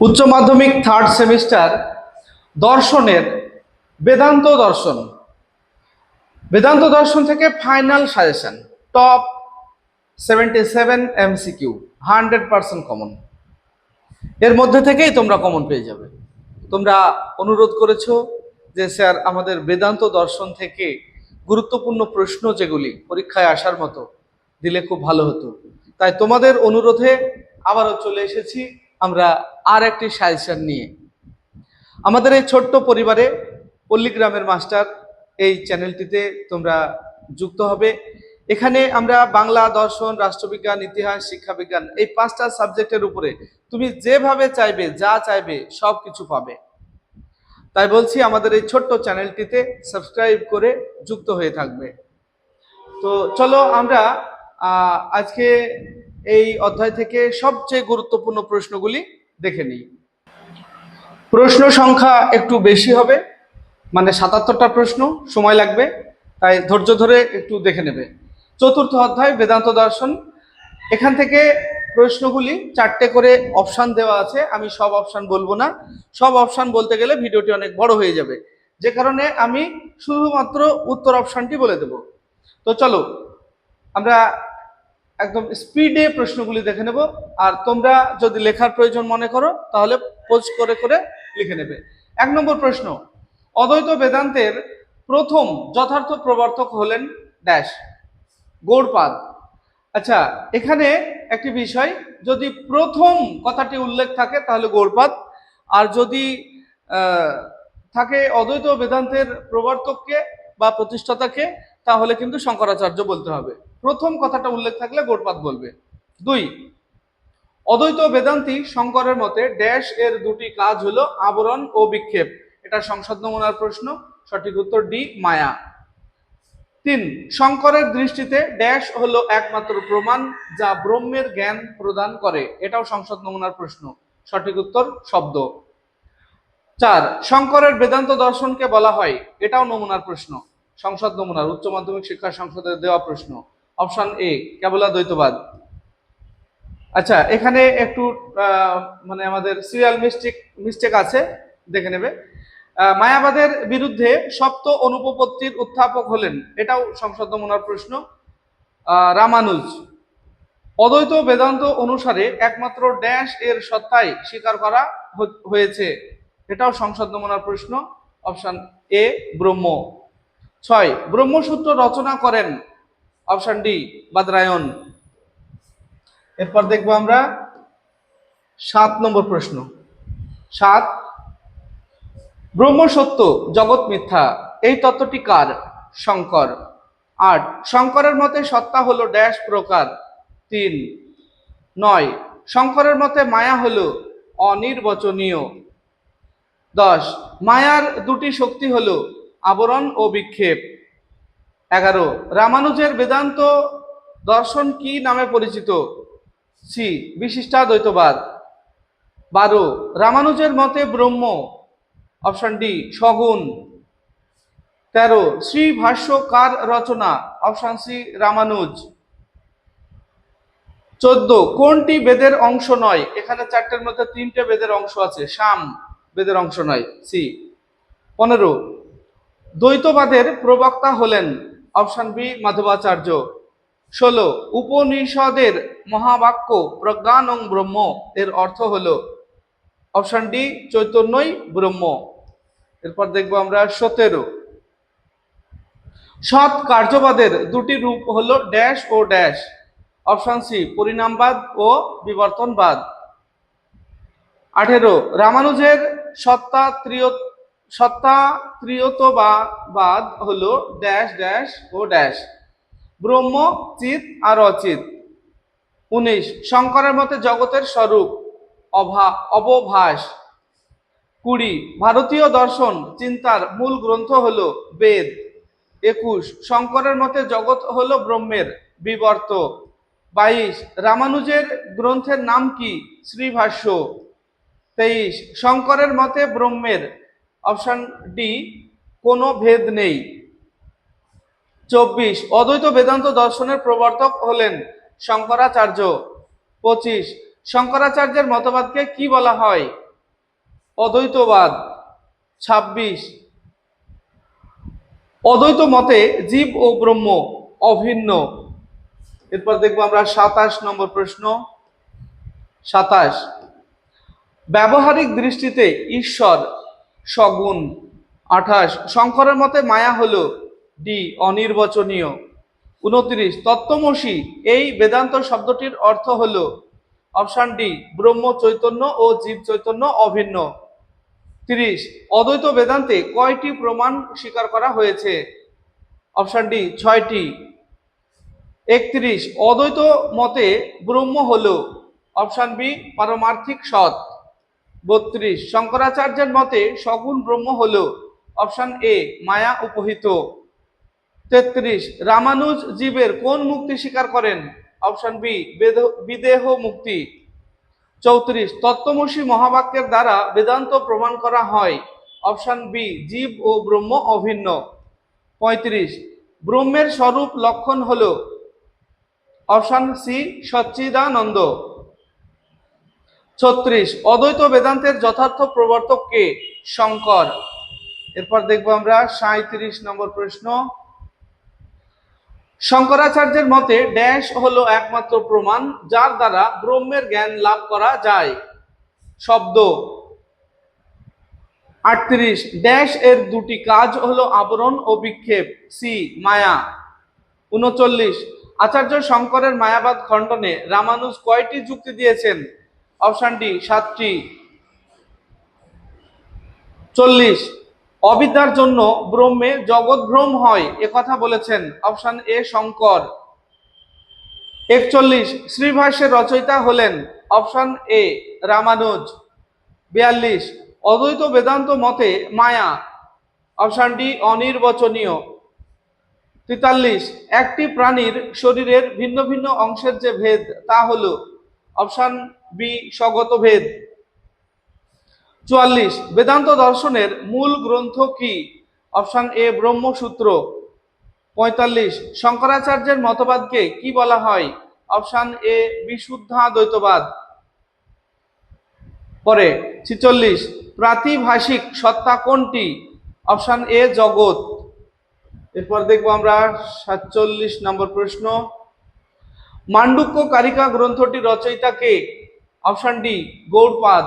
উচ্চ মাধ্যমিক third semester দর্শনের বেদান্ত দর্শন থেকে final suggestion top 77 MCQ 100% common. এর মধ্যে থেকেই তোমরা কমন পেয়ে যাবে। তোমরা অনুরোধ করেছো যে স্যার আমাদের বেদান্ত দর্শন থেকে গুরুত্বপূর্ণ প্রশ্ন যেগুলি পরীক্ষায় আসার মতো দিলে খুব ভালো হতো। তাই তোমাদের অনুরোধে আবারও চলে এসেছি আমরা আর একটি সাজেশন নিয়ে। আমাদের এই ছোট্ট পরিবারে পল্লীগ্রামের মাস্টার এই চ্যানেলটিতে তোমরা যুক্ত হবে। এখানে আমরা বাংলা, দর্শন, রাষ্ট্রবিজ্ঞান, ইতিহাস, শিক্ষাবিজ্ঞান এই 5টা সাবজেক্টের উপরে তুমি যেভাবে চাইবে, যা চাইবে সব কিছু পাবে। তাই বলছি আমাদের এই ছোট্ট চ্যানেলটিতে সাবস্ক্রাইব করে যুক্ত হয়ে থাকবে। তো চলো আমরা আজকে এই অধ্যায় থেকে সবচেয়ে গুরুত্বপূর্ণ প্রশ্নগুলি দেখে নিই। প্রশ্ন সংখ্যা একটু বেশি হবে, মানে 77টা প্রশ্ন, সময় লাগবে, তাই ধৈর্য ধরে একটু দেখে নেবে। চতুর্থ অধ্যায় বেদান্ত দর্শন। এখান থেকে প্রশ্নগুলি 4টে করে অপশান দেওয়া আছে। আমি সব অপশান বলবো না, সব অপশান বলতে গেলে ভিডিওটি অনেক বড় হয়ে যাবে, যে কারণে আমি শুধুমাত্র উত্তর অপশানটি বলে দেব। তো চলো আমরা একদম স্পিডে প্রশ্নগুলি দেখে নেব, আর তোমরা যদি লেখার প্রয়োজন মনে করো তাহলে পোজ করে করে লিখে নেবে। 1 নম্বর প্রশ্ন, অদ্বৈত বেদান্তের প্রথম যথার্থ প্রবর্তক হলেন ড্যাশ। গৌড়পাদ। আচ্ছা, এখানে একটি বিষয়, যদি প্রথম কথাটি উল্লেখ থাকে তাহলে গৌড়পাদ, আর যদি থাকে অদ্বৈত বেদান্তের প্রবর্তককে বা প্রতিষ্ঠাতাকে তাহলে কিন্তু শঙ্করাচার্য বলতে হবে। প্রথম কথাটা উল্লেখ থাকলে গৌড়পাদ বলবে। 2, অদ্বৈত বেদান্তি শঙ্করের মতে ড্যাশ এর দুটি কাজ হলো আবরণ ও বিক্ষেপ। এটা সংসদ নমুনার প্রশ্ন, সঠিক উত্তর ডি, মায়া। 3, শঙ্করের দৃষ্টিতে ড্যাশ হলো একমাত্র প্রমাণ যা ব্রহ্মের জ্ঞান প্রদান করে। এটাও সংসদ নমুনার প্রশ্ন, সঠিক উত্তর শব্দ। 4, শঙ্করের বেদান্ত দর্শনকে বলা হয়। এটাও নমুনার প্রশ্ন, সংসদ নমুনার উচ্চ মাধ্যমিক শিক্ষা সংসদের দেওয়া প্রশ্ন, অপশন এ কেবলাদ্বৈতবাদ। আচ্ছা, এখানে একটু মানে আমাদের সিরিয়াল মিস্টেক আছে, দেখে নেবে। মায়াবাদের বিরুদ্ধে সপ্ত অনুপপত্তির উত্থাপক হলেন। এটাও সংসদ নমুনার প্রশ্ন, রামানুজ। অদ্বৈত বেদান্ত অনুসারে একমাত্র ড্যাশ এর সত্তাই স্বীকার করা হয়েছে। এটাও সংসদ নমুনার প্রশ্ন, অপশন এ ব্রহ্ম। 6, ব্রহ্মসূত্র রচনা করেন। Option D Badarayana. এরপর দেখবো আমরা 7 নম্বর প্রশ্ন। 7, ব্রহ্ম সত্য, জগৎ মিথ্যা, এই তত্ত্বটি কার? শঙ্কর। 8, শঙ্করের মতে সত্তা হলো ড্যাশ প্রকার। 3, 9, শঙ্করের মতে মায়া হলো অনির্বচনীয়। 10, মায়ার দুটি শক্তি হলো আবরণ ও বিক্ষেপ। 11, রামানুজের বেদান্ত দর্শন কি নামে পরিচিত? সি, বিশিষ্টাদ্বৈতবাদ। 12, রামানুজের মতে ব্রহ্ম। Option D সগুণ। 13, শ্রী ভাষ্য কার রচনা? Option C Ramanuja. 14, কোনটি বেদের অংশ নয়? এখানে 4টের মধ্যে 3টে বেদের অংশ আছে, সাম বেদের অংশ নয়, সি। 15, দ্বৈতবাদের প্রবক্তা হলেন। Option B Madhvacharya. 16, উপনিষদের মহাবাক্য প্রজ্ঞানং ব্রহ্ম এর অর্থ হলো। অপশন ডি চৈতন্যই ব্রহ্ম। এরপর দেখবো আমরা 17, সৎ কার্যবাদের দুটি রূপ হলো dash O dash. Option C পরিণামবাদ ও বিবর্তনবাদ। 18, রামানুজের সত্তাত্রিয়তবাদ হলো ড্যাশ ড্যাশ ও ড্যাশ, ব্রহ্ম, চিৎ আর অচিৎ। 19, শঙ্করের মতে জগতের স্বরূপ অবভাস। 20, ভারতীয় দর্শন চিন্তার মূল গ্রন্থ হলো বেদ। 21, শঙ্করের মতে জগৎ হলো ব্রহ্মের বিবর্ত। 22, রামানুজের গ্রন্থের নাম কি? শ্রীভাষ্য। 23, শঙ্করের মতে ব্রহ্মের। অপশন ডি কোনো ভেদ নেই। 24, অদ্বৈত বেদান্ত দর্শনের প্রবর্তক হলেন শঙ্করাচার্য। 25, শঙ্করাচার্যের মতবাদকে কি বলা হয়? অদ্বৈতবাদ। 26, অদ্বৈত মতে জীব ও ব্রহ্ম অভিন্ন। এরপর দেখবো আমরা 27 নম্বর প্রশ্ন। 27, ব্যবহারিক দৃষ্টিতে ঈশ্বর সগুণ। 28, শঙ্করের মতে মায়া হলো ডি অনির্বচনীয়। 29, তত্ত্বমসি এই বেদান্ত শব্দটির অর্থ হলো অপশন ডি ব্রহ্ম চৈতন্য ও জীব চৈতন্য অভিন্ন। 30, অদ্বৈত বেদান্তে কয়টি প্রমাণ স্বীকার করা হয়েছে? অপশন ডি 6টি। 31, অদ্বৈত মতে ব্রহ্ম হলো অপশন বি পারমার্থিক সৎ। 32, শঙ্করাচার্যের মতে সগুণ ব্রহ্ম হলো অপশন এ মায়া উপহিত। 33, রামানুজ জীবের কোন মুক্তি স্বীকার করেন? অপশন বি বিদেহ মুক্তি। 34, তত্ত্বমসি মহাবাক্যের দ্বারা বেদান্ত প্রমাণ করা হয় অপশন বি জীব ও ব্রহ্ম অভিন্ন। 35, ব্রহ্মের স্বরূপ লক্ষণ হলো অপশন সি সচ্চিদানন্দ। 36, অদ্বৈত বেদান্তের যথার্থ প্রবর্তক কে? শঙ্কর। এরপর দেখবো আমরা 37 নম্বর প্রশ্ন। শঙ্করাচার্যের মতে ড্যাশ হলো একমাত্র প্রমাণ যার দ্বারা ব্রহ্মের জ্ঞান লাভ করা যায়? শব্দ। 38, ড্যাশ এর দুটি কাজ হলো আবরণ ও বিক্ষেপ। সি মায়া। 39, আচার্য শঙ্করের মায়াবাদ খণ্ডনে রামানুজ কয়টি যুক্তি দিয়েছেন? Option D 7টি। 40, অবিদ্যার জন্য ব্রহ্মে জগৎ ভ্রম হয় একথা বলেছেন অপশন এ শঙ্কর। 41, শ্রীভাষ্যের রচয়িতা হলেন অপশন এ রামানুজ। 42, অদ্বৈত বেদান্ত মতে মায়া অপশন ডি অনির্বচনীয়। 43, একটি প্রাণীর শরীরের ভিন্ন ভিন্ন অংশের যে ভেদ তা হলো অপশন বি স্বগত ভেদ। 44, বেদান্ত দর্শনের মূল গ্রন্থ কি? Option A Brahmasutra. 45, শঙ্করাচার্যের মতবাদকে কি বলা হয়? অপশন এ বিশুদ্ধাদ্বৈতবাদ। পরে 46, প্রাতিভাসিক সত্তা কোনটি? অপশন এ জগৎ। এরপর দেখবো আমরা 47 নম্বর প্রশ্ন। মান্ডুক্য কারিকা গ্রন্থটি রচয়িতা কে? Option D Gaudapada.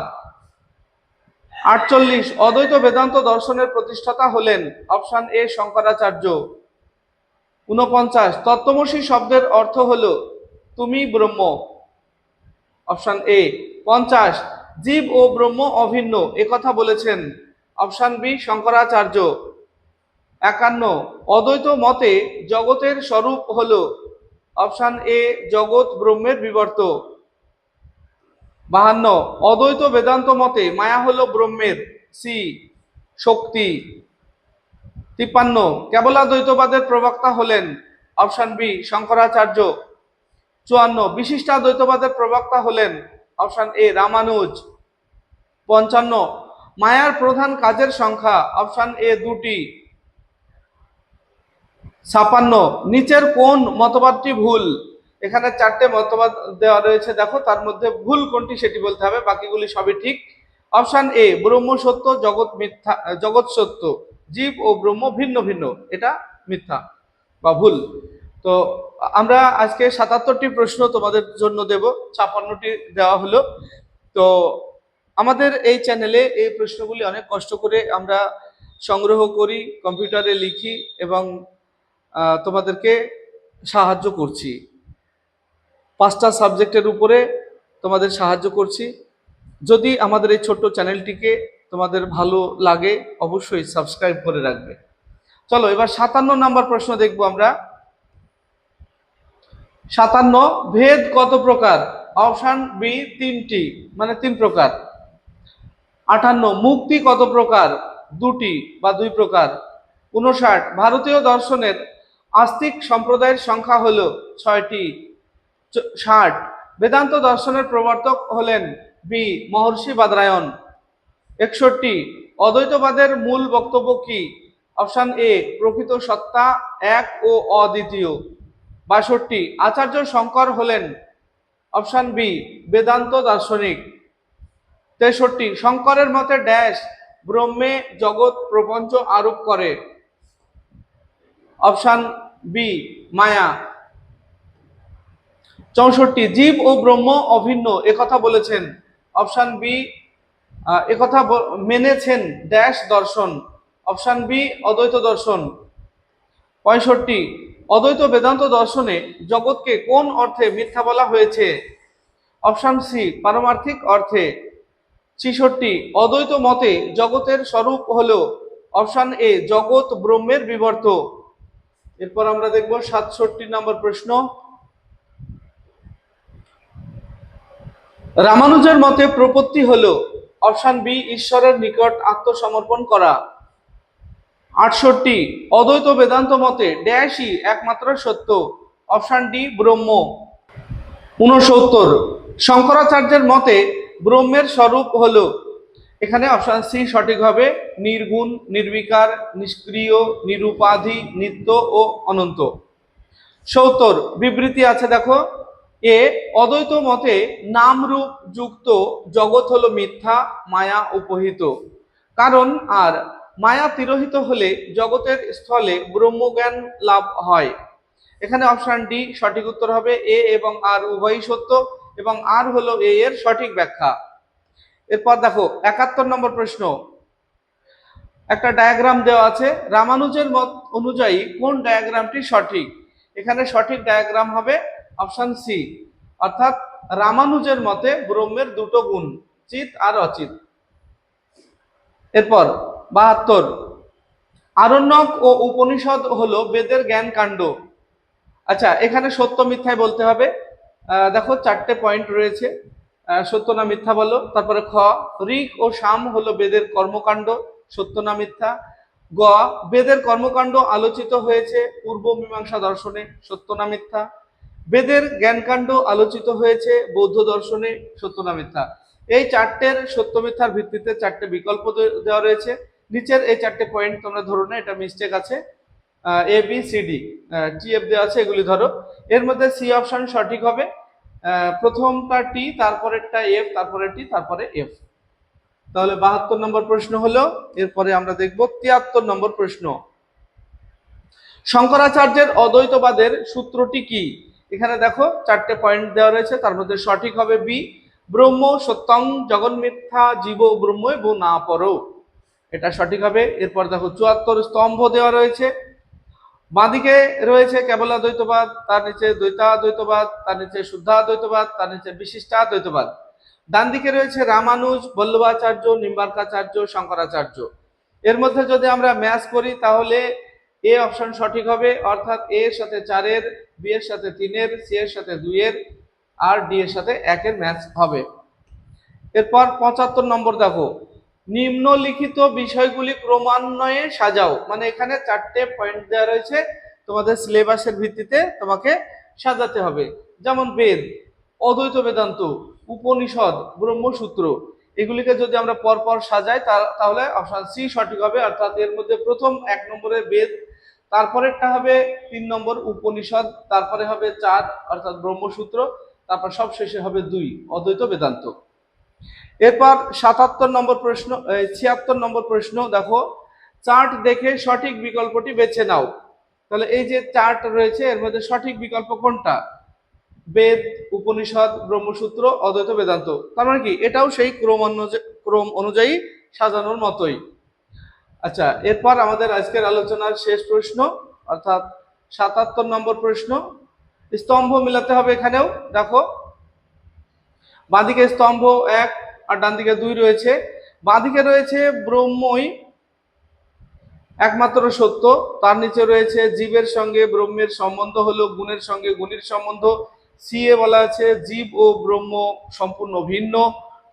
48, অদ্বৈত বেদান্ত দর্শনের প্রতিষ্ঠাতা হলেন অপশন এ শঙ্করাচার্য। 49, তত্ত্বমসি শব্দের অর্থ হলো তুমি ব্রহ্ম। Option A. 50, জীব ও ব্রহ্ম অভিন্ন একথা বলেছেন অপশন বি শঙ্করাচার্য। 51, অদ্বৈত মতে জগতের স্বরূপ হলো অপশন এ জগৎ ব্রহ্মের বিবর্ত। 52, অদ্বৈত বেদান্ত মতে মায়া হলো ব্রহ্মের সি শক্তি। 53, কেবলাদ্বৈতবাদের প্রবক্তা হলেন অপশন বি শঙ্করাচার্য। 54, বিশিষ্টাদ্বৈতবাদের প্রবক্তা হলেন অপশন এ রামানুজ। 55, মায়ার প্রধান কাজের সংখ্যা অপশন এ 2টি। 56, নিচের কোন মতবাদটি ভুল? এখানে 4টে মতবাদ দেওয়া রয়েছে, দেখো তার মধ্যে ভুল কোনটি সেটি বলতে হবে, বাকিগুলি সবই ঠিক। অপশন এ ব্রহ্ম সত্য জগৎ মিথ্যা, জগৎ সত্য জীব ও ব্রহ্ম ভিন্ন ভিন্ন, এটা মিথ্যা বা ভুল। তো আমরা আজকে 77টি প্রশ্ন তোমাদের জন্য দেব, 56টি দেওয়া হলো। তো আমাদের এই চ্যানেলে এই প্রশ্নগুলি অনেক কষ্ট করে আমরা সংগ্রহ করি, কম্পিউটারে লিখি এবং তোমাদেরকে সাহায্য করছি। 5টা সাবজেক্টের উপরে তোমাদের সাহায্য করছি। যদি আমাদের এই ছোট্ট চ্যানেলটিকে তোমাদের ভালো লাগে অবশ্যই সাবস্ক্রাইব করে রাখবে। চলো এবার 57 নম্বর প্রশ্ন দেখবো আমরা। 57, ভেদ কত প্রকার? অপশন বি 3টি, মানে 3 প্রকার। 58, মুক্তি কত প্রকার? 2টি বা 2 প্রকার। 59, ভারতীয় দর্শনের আস্তিক সম্প্রদায়ের সংখ্যা হলো 6টি। 60, বেদান্ত দর্শনের প্রবর্তক হলেন বি মহর্ষি বাদরায়ণ। 61, অদ্বৈতবাদের মূল বক্তব্য কি? অপশন এ প্রকৃত সত্তা এক ও অদ্বিতীয়। 62, আচার্য শঙ্কর হলেন অপশন বি বেদান্ত দার্শনিক। 63 শঙ্করের মতে ড্যাশ ব্রহ্মে জগৎ প্রপঞ্চ আরোপ করে। অপশন বি মায়া। 64 জীব ও ব্রহ্ম অভিন্ন একথা বলেছেন। অপশন বি একথা মেনেছেন ড্যাশ দর্শন। অপশন বি অদ্বৈত দর্শন। 65 অদ্বৈত বেদান্ত দর্শনে জগৎকে কোন অর্থে মিথ্যা বলা হয়েছে? অপশন সি পারমার্থিক অর্থে। 66 অদ্বৈত মতে জগতের স্বরূপ হলো। অপশন এ জগৎ ব্রহ্মের বিবর্ত। এরপর আমরা দেখব 67 নম্বর প্রশ্ন। রামানুজের মতে প্রপত্তি হলো। অপশন বি ঈশ্বরের নিকট আত্মসমর্পণ করা। 68 অদ্বৈত বেদান্ত মতে ড্যাশই একমাত্র সত্য। অপশন ডি ব্রহ্ম। 69 শঙ্করাচার্যের মতে ব্রহ্মের স্বরূপ হলো। এখানে অপশন সি সঠিক হবে, নির্গুণ, নির্বিকার, নিষ্ক্রিয়, নিরুপাধি, নিত্য ও অনন্ত। 70 বিবৃতি আছে দেখো। এ অদ্বৈত মতে নাম রূপ যুক্ত জগৎ হলো মিথ্যা, মায়া উপহিত কারণ, আর মায়া তিরোহিত হলে জগতের স্থলে ব্রহ্মজ্ঞান লাভ হয়। এখানে অপশন ডি সঠিক উত্তর হবে। এ এবং আর উভয়ই সত্য এবং আর হলো এ এর সঠিক ব্যাখ্যা। এরপর দেখো 71 নম্বর প্রশ্ন। একটা ডায়াগ্রাম দেওয়া আছে, রামানুজের মত অনুযায়ী কোন ডায়াগ্রামটি সঠিক? এখানে সঠিক ডায়াগ্রাম হবে অপশন সি, অর্থাৎ রামানুজের মতে ব্রহ্মের দুটো গুণ, চিৎ আর অচিৎ। এরপর 72 আরণ্যক ও উপনিষদ হলো বেদের জ্ঞান কাণ্ড। আচ্ছা, এখানে সত্য মিথ্যায় বলতে হবে। দেখো 4টে পয়েন্ট রয়েছে, সত্য না মিথ্যা বলো। তারপরে খ ঋক ও সাম হলো বেদের কর্মকাণ্ড, সত্য না মিথ্যা। গ বেদের কর্মকাণ্ড আলোচিত হয়েছে পূর্ব মীমাংসা দর্শনে, সত্য না মিথ্যা। বেদের জ্ঞানকাণ্ড আলোচিত হয়েছে বৌদ্ধ দর্শনে, সত্য না মিথ্যা। এই 4টের সত্য মিথ্যার ভিত্তিতে 4টে বিকল্প দেওয়া রয়েছে। নিচের এই 4টে পয়েন্ট তোমরা ধরো না, এটা মিস্টেক আছে। A B C D T F দেওয়া আছে, এগুলি ধরো। এর মধ্যে সি অপশন সঠিক হবে। প্রথমটা টি, তারপরেরটা এফ, তারপরে টি, তারপরে এফ। তাহলে 72 নম্বর প্রশ্ন হলো। এরপরে আমরা দেখব 73 নম্বর প্রশ্ন। শঙ্করাচার্যের অদ্বৈতবাদের সূত্রটি কি? এখানে দেখো 4টে পয়েন্ট দেওয়া রয়েছে, তার মধ্যে সঠিক হবে বি, ব্রহ্ম সত্যং জগন্মিথ্যা জীব ব্রহ্মৈব না পরো, এটা সঠিক হবে। এরপর দেখো 74 স্তম্ভ দেওয়া রয়েছে। বাঁদিকে রয়েছে কেবলাদ্বৈতবাদ, তার নিচে দ্বৈতাদ্বৈতবাদ, তার নিচে শুদ্ধাদ্বৈতবাদ, তার নিচে বিশিষ্টাদ্বৈতবাদ। ডান দিকে রয়েছে রামানুজ, বল্লভাচার্য, নিম্বার্কাচার্য, শঙ্করাচার্য। এর মধ্যে যদি আমরা ম্যাচ করি তাহলে এ অপশন সঠিক হবে, অর্থাৎ এ এর সাথে 4-এর, বি এর সাথে 3-এর, সি এর সাথে 2-এর আর ডি এর সাথে 1-এর ম্যাচ হবে। এরপর 75 নম্বর দেখো, নিম্নলিখিত বিষয়গুলি ক্রমান্বয়ে সাজাও। মানে এখানে 4টে পয়েন্ট দেওয়া রয়েছে, তোমাদের সিলেবাসের ভিত্তিতে তোমাকে সাজাতে হবে। যেমন বেদ, অদ্বৈত বেদান্ত, উপনিষদ, ব্রহ্মসূত্র, এগুলিকে যদি আমরা পরপর সাজাই তাহলে অপশন সি সঠিক হবে, অর্থাৎ এর মধ্যে প্রথম 1 নম্বরে বেদ, তারপরেরটা হবে 3 নম্বর উপনিষদ, তারপরে হবে 4 অর্থাৎ ব্রহ্মসূত্র, তারপর সব শেষে হবে 2 অদ্বৈত বেদান্ত। এরপর 77 নম্বর প্রশ্ন, 76 নম্বর প্রশ্ন দেখো, চার্ট দেখে সঠিক বিকল্পটি বেছে নাও। তাহলে এই যে চার্ট রয়েছে এর মধ্যে সঠিক বিকল্প কোনটা? বেদ, উপনিষদ, ব্রহ্মসূত্র, অদ্বৈত বেদান্ত। তার মানে কি এটাও সেই ক্রম অনুযায়ী সাজানোর মতোই। আচ্ছা, এরপর আমাদের আজকের আলোচনার শেষ প্রশ্ন, অর্থাৎ 77 নম্বর প্রশ্ন। স্তম্ভ মিলাতে হবে এখানেও। দেখো বাঁদিকে স্তম্ভ 1 আর ডান দিকে 2 রয়েছে। বাঁদিকে রয়েছে ব্রহ্মই একমাত্র সত্য, তার নিচে রয়েছে জীবের সঙ্গে ব্রহ্মের সম্বন্ধ হলো গুণের সঙ্গে গুণীর সম্বন্ধ। সি এ বলা আছে জীব ও ব্রহ্ম সম্পূর্ণ ভিন্ন।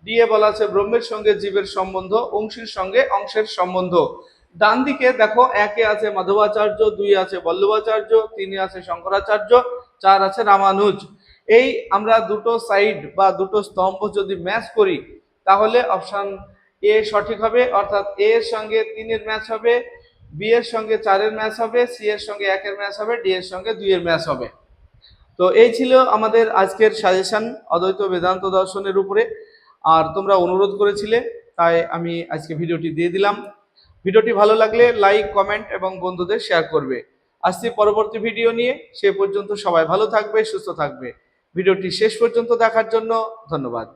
ডি এ বলা আছে ব্রহ্মের সঙ্গে জীবের সম্বন্ধ, অংশীর সঙ্গে অংশের সম্বন্ধ। ডান দিকে দেখো 1-এ আছে মাধবাচার্য, 2-এ আছে বল্লভাচার্য, 3-এ আছে শঙ্করাচার্য, 4 আছে রামানুজ। এই আমরা দুটো সাইড বা দুটো স্তম্ভ যদি ম্যাচ করি তাহলে অপশন এ সঠিক হবে, অর্থাৎ এ এর সঙ্গে 3-এর ম্যাচ হবে, বি এর সঙ্গে 4-এর ম্যাচ হবে, সি এর সঙ্গে 1-এর ম্যাচ হবে, ডি এর সঙ্গে 2-এর ম্যাচ হবে। তো এই ছিল আমাদের আজকের সাজেশন অদ্বৈত বেদান্ত দর্শনের উপরে। আর তোমরা অনুরোধ করেছিলে, তাই আমি আজকে ভিডিওটি দিয়ে দিলাম। ভিডিওটি ভালো লাগলে লাইক, কমেন্ট এবং বন্ধুদের শেয়ার করবে। আসছি পরবর্তী ভিডিও নিয়ে, সে পর্যন্ত সবাই ভালো থাকবে, সুস্থ থাকবে। ভিডিওটি শেষ পর্যন্ত দেখার জন্য ধন্যবাদ।